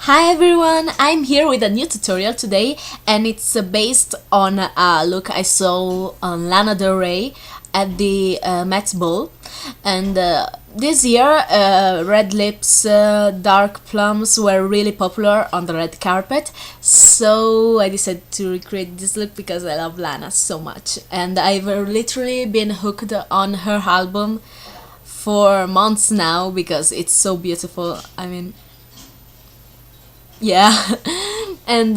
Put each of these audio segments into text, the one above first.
Hi everyone, I'm here with a new tutorial today, and it's based on a look I saw on Lana del Rey at the Met Ball. And this year red lips, dark plums were really popular on the red carpet, so I decided to recreate this look because I love Lana so much, and I've literally been hooked on her album for months now because it's so beautiful. I mean, yeah. And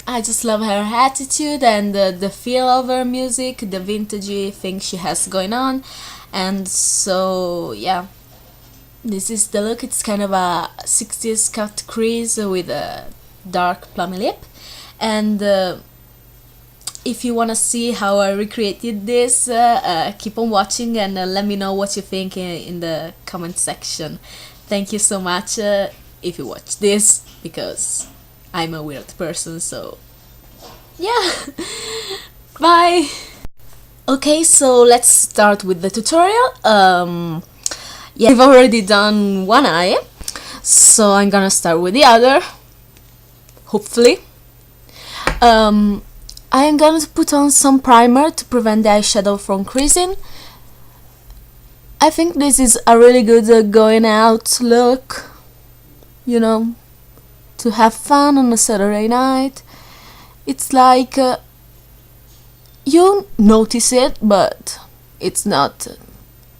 I just love her attitude and the feel of her music, the vintagey thing she has going on. And so yeah, this is the look. It's kind of a 60s cut crease with a dark plummy lip. And if you want to see how I recreated this, keep on watching and let me know what you think in the comment section. Thank you so much if you watch this, because I'm a weird person, so yeah. Bye. Okay, so let's start with the tutorial. Yeah, I've already done one eye, so I'm gonna start with the other, hopefully. I am going to put on some primer to prevent the eyeshadow from creasing. I think this is a really good going out look, you know, to have fun on a Saturday night. It's like you notice it, but it's not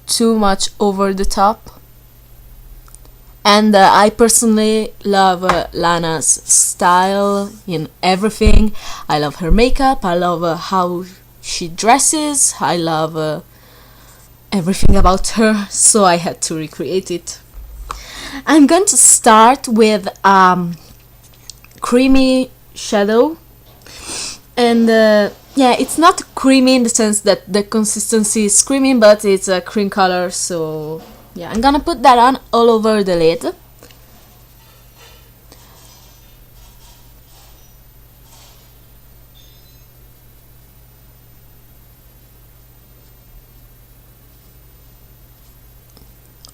too much over the top. And I personally love Lana's style in everything. I love her makeup, I love how she dresses, I love everything about her, so I had to recreate it. I'm going to start with creamy shadow, and yeah, it's not creamy in the sense that the consistency is creamy, but it's a cream color, so yeah, I'm gonna put that on all over the lid.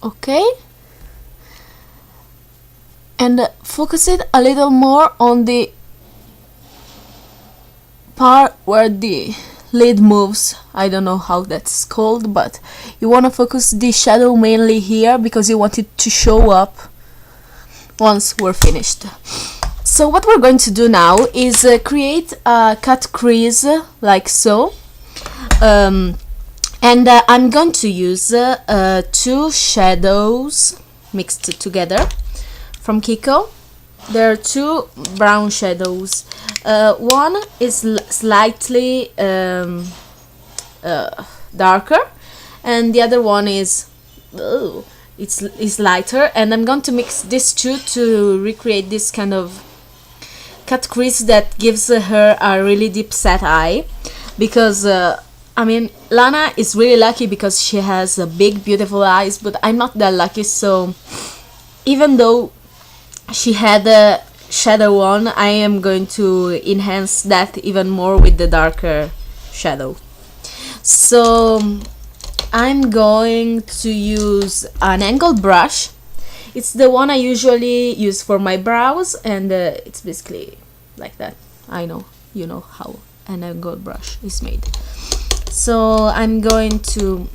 Okay, and focus it a little more on the part where the lid moves. I don't know how that's called, but you want to focus the shadow mainly here because you want it to show up once we're finished. So what we're going to do now is create a cut crease like so, and I'm going to use two shadows mixed together from Kiko. There are two brown shadows. One is slightly darker, and the other one is it's lighter. And I'm going to mix these two to recreate this kind of cut crease that gives her a really deep set eye. Because I mean, Lana is really lucky because she has big, beautiful eyes, but I'm not that lucky. So even though she had a shadow on, I am going to enhance that even more with the darker shadow. So I'm going to use an angled brush. It's the one I usually use for my brows, and it's basically like that. I know you know how an angled brush is made. So I'm going to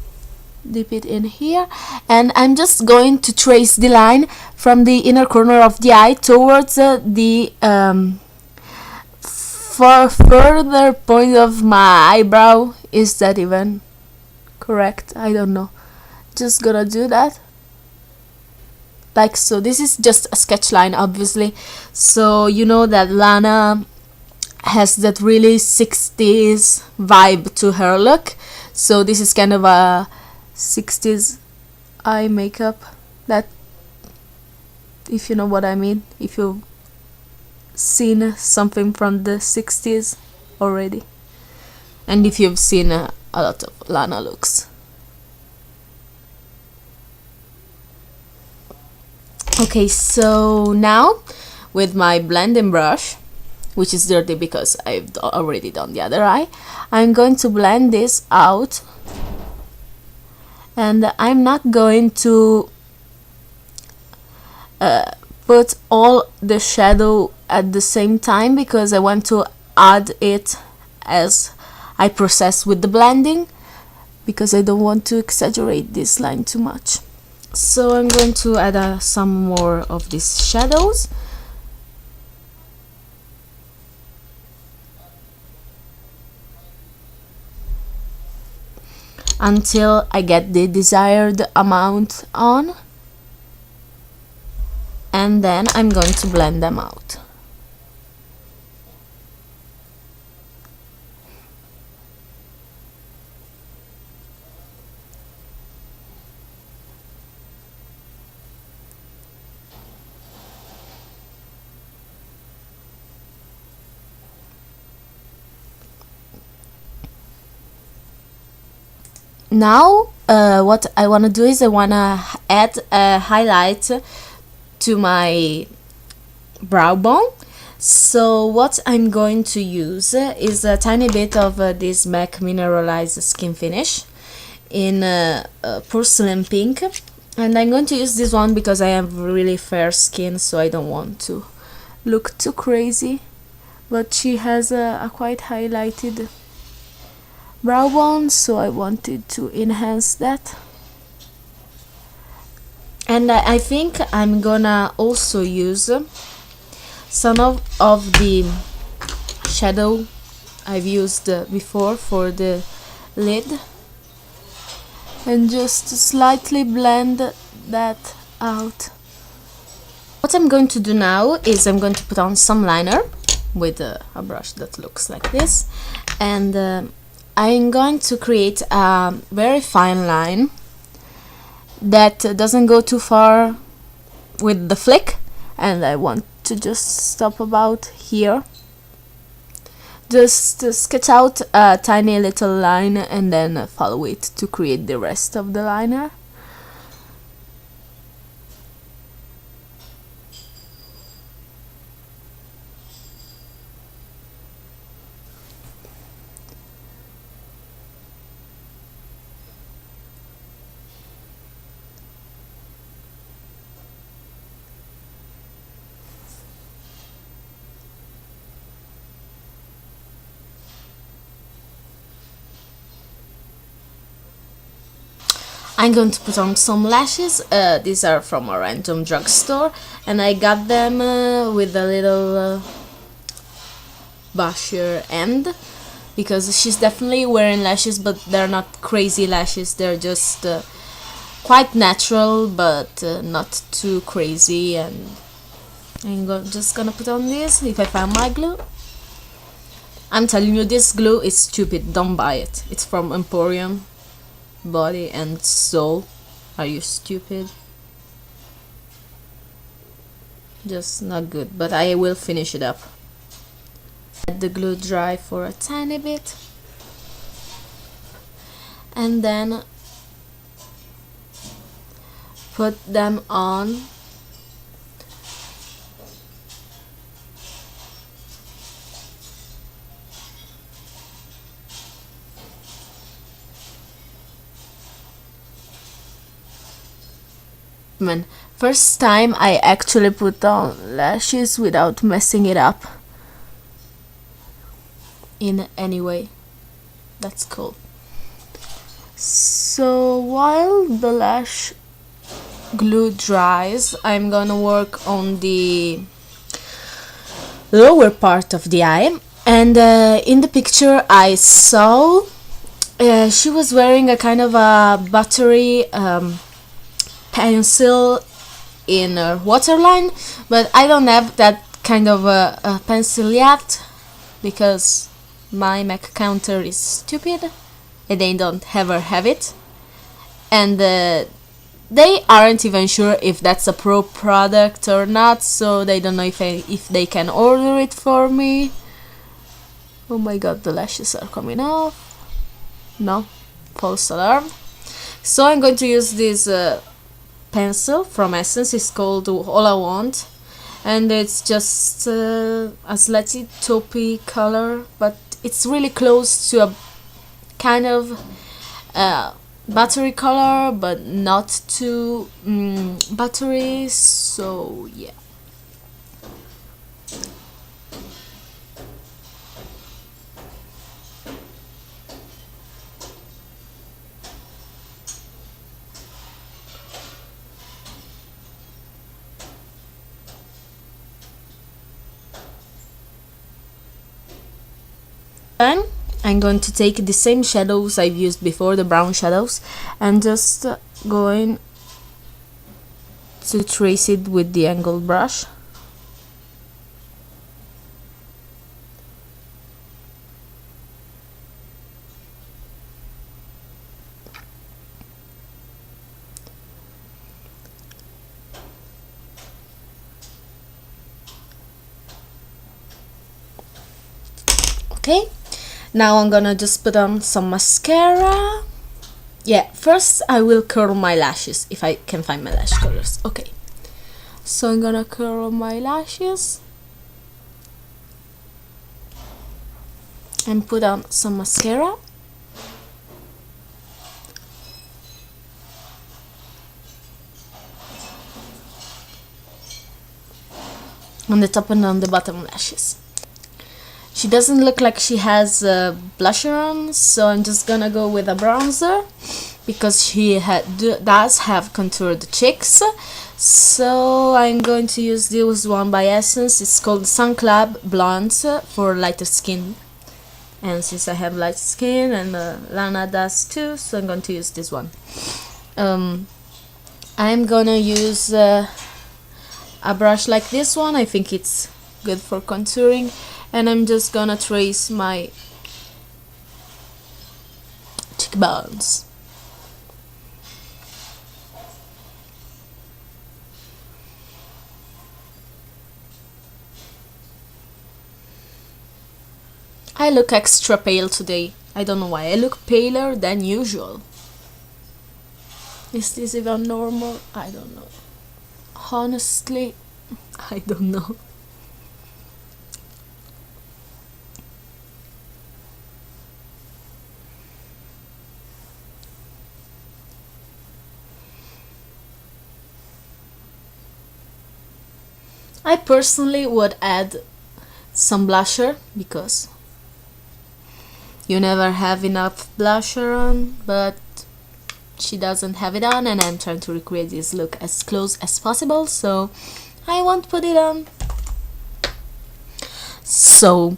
dip it in here, and I'm just going to trace the line from the inner corner of the eye towards the further point of my eyebrow. Is that even correct? I don't know. Just gonna do that like so. This is just a sketch line, obviously, so you know that Lana has that really 60s vibe to her look. So this is kind of a 60s eye makeup, that, if you know what I mean, if you've seen something from the 60s already, and if you've seen a lot of Lana looks. Okay, so now with my blending brush, which is dirty because I've already done the other eye, I'm going to blend this out. And I'm not going to put all the shadow at the same time because I want to add it as I process with the blending, because I don't want to exaggerate this line too much. So I'm going to add some more of these shadows. Until I get the desired amount on, and then I'm going to blend them out. Now what I want to do is I want to add a highlight to my brow bone. So what I'm going to use is a tiny bit of this MAC mineralized skin finish in porcelain pink, and I'm going to use this one because I have really fair skin, so I don't want to look too crazy, but she has a quite highlighted brow bone, so I wanted to enhance that. And I think I'm gonna also use some of the shadow I've used before for the lid, and just slightly blend that out. What I'm going to do now is I'm going to put on some liner with a brush that looks like this, and I'm going to create a very fine line that doesn't go too far with the flick, and I want to just stop about here. Just sketch out a tiny little line and then follow it to create the rest of the liner. I'm going to put on some lashes. These are from a random drugstore, and I got them with a little bushier end, because she's definitely wearing lashes, but they're not crazy lashes. They're just quite natural, but not too crazy. And I'm just gonna put on this if I find my glue. I'm telling you, this glue is stupid. Don't buy it. It's from Emporium. Body and Soul. Are you stupid? Just not good, but I will finish it up. Let the glue dry for a tiny bit, and then put them on. First time I actually put on lashes without messing it up in any way. That's cool. So while the lash glue dries, I'm gonna work on the lower part of the eye. And in the picture I saw she was wearing a kind of a buttery pencil in a waterline, but I don't have that kind of a pencil yet, because my MAC counter is stupid and they don't ever have it, and they aren't even sure if that's a pro product or not, so they don't know if they can order it for me. Oh my god, the lashes are coming off. No, false alarm. So I'm going to use this pencil from Essence. It's called All I Want, and it's just a slightly taupey color, but it's really close to a kind of buttery color, but not too buttery. So yeah, Then I'm going to take the same shadows I've used before, the brown shadows, and just going to trace it with the angled brush. Okay, now I'm gonna just put on some mascara. Yeah, first I will curl my lashes, if I can find my lash colors. Okay, so I'm gonna curl my lashes and put on some mascara. On the top and on the bottom lashes. She doesn't look like she has blusher on, so I'm just gonna go with a bronzer because she does have contoured cheeks. So I'm going to use this one by Essence. It's called Sun Club Blonde for lighter skin. And since I have light skin and Lana does too, so I'm going to use this one. I'm gonna use a brush like this one. I think it's good for contouring, and I'm just gonna trace my cheekbones. I look extra pale today. I don't know why. I look paler than usual. Is this even normal? I don't know. Honestly, I don't know. I personally would add some blusher because you never have enough blusher on, but she doesn't have it on, and I'm trying to recreate this look as close as possible, so I won't put it on. So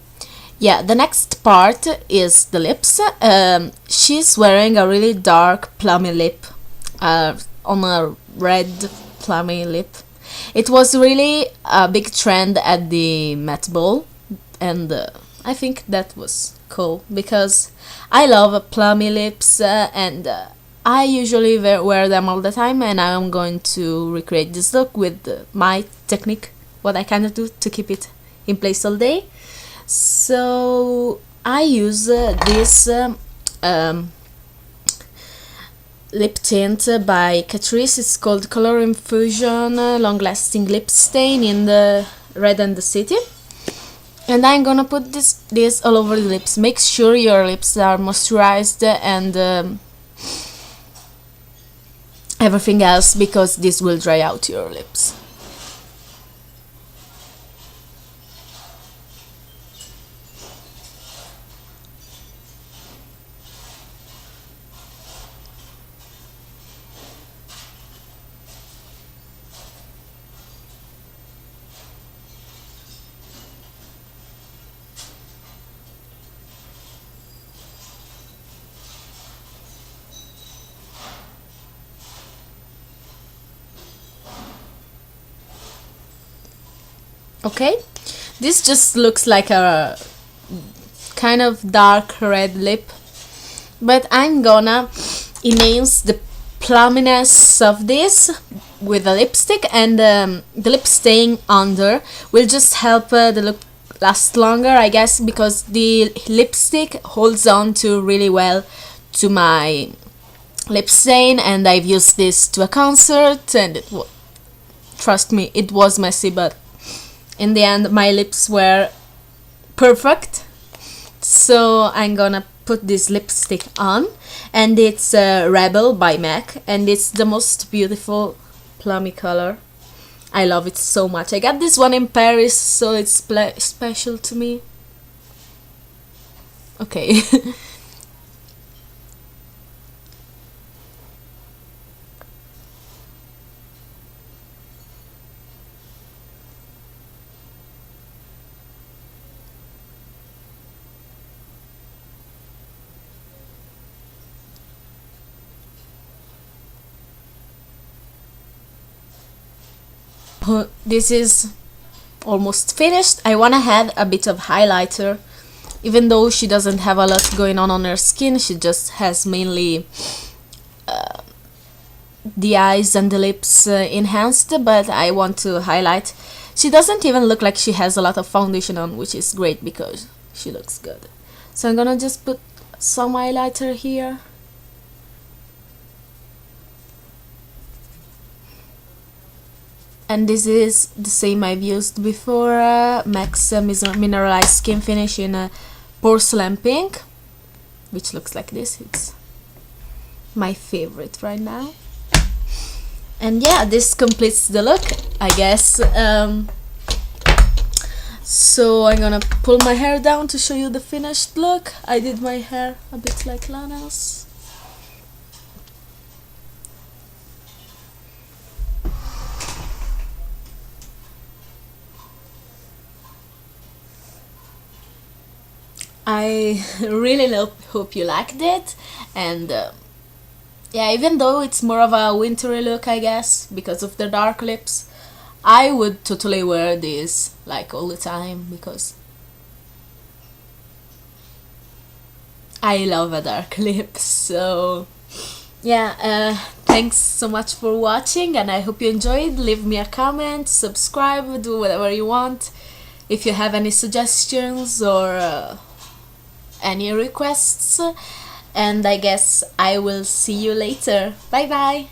yeah, the next part is the lips. She's wearing a really dark plummy lip, on a red plummy lip. It was really a big trend at the Met Ball, and I think that was cool because I love plummy lips, and I usually wear them all the time, and I'm going to recreate this look with my technique, what I kind of do to keep it in place all day. So I use this lip tint by Catrice. It's called Color Infusion Long Lasting Lip Stain in the Red and the City. And I'm gonna put this all over the lips. Make sure your lips are moisturized and everything else, because this will dry out your lips. Okay, this just looks like a kind of dark red lip, but I'm gonna enhance the plumminess of this with a lipstick, and the lip staying under will just help the look last longer, I guess, because the lipstick holds on to really well to my lip stain, and I've used this to a concert, and trust me, it was messy, but in the end my lips were perfect. So I'm gonna put this lipstick on, and it's Rebel by MAC, and it's the most beautiful plummy color. I love it so much. I got this one in Paris, so it's special to me. Okay. This is almost finished. I want to add a bit of highlighter, even though she doesn't have a lot going on her skin. She just has mainly the eyes and the lips enhanced, but I want to highlight. She doesn't even look like she has a lot of foundation on, which is great because she looks good. So I'm gonna just put some highlighter here. And this is the same I've used before, Max Mineralized Skin Finish in a porcelain pink, which looks like this. It's my favorite right now. And yeah, this completes the look, I guess. So I'm gonna pull my hair down to show you the finished look. I did my hair a bit like Lana's. I really hope you liked it, and yeah, even though it's more of a wintry look, I guess, because of the dark lips, I would totally wear this like all the time because I love a dark lip. So yeah, thanks so much for watching, and I hope you enjoyed. Leave me a comment, subscribe, do whatever you want. If you have any suggestions or any requests, and I guess I will see you later. Bye bye.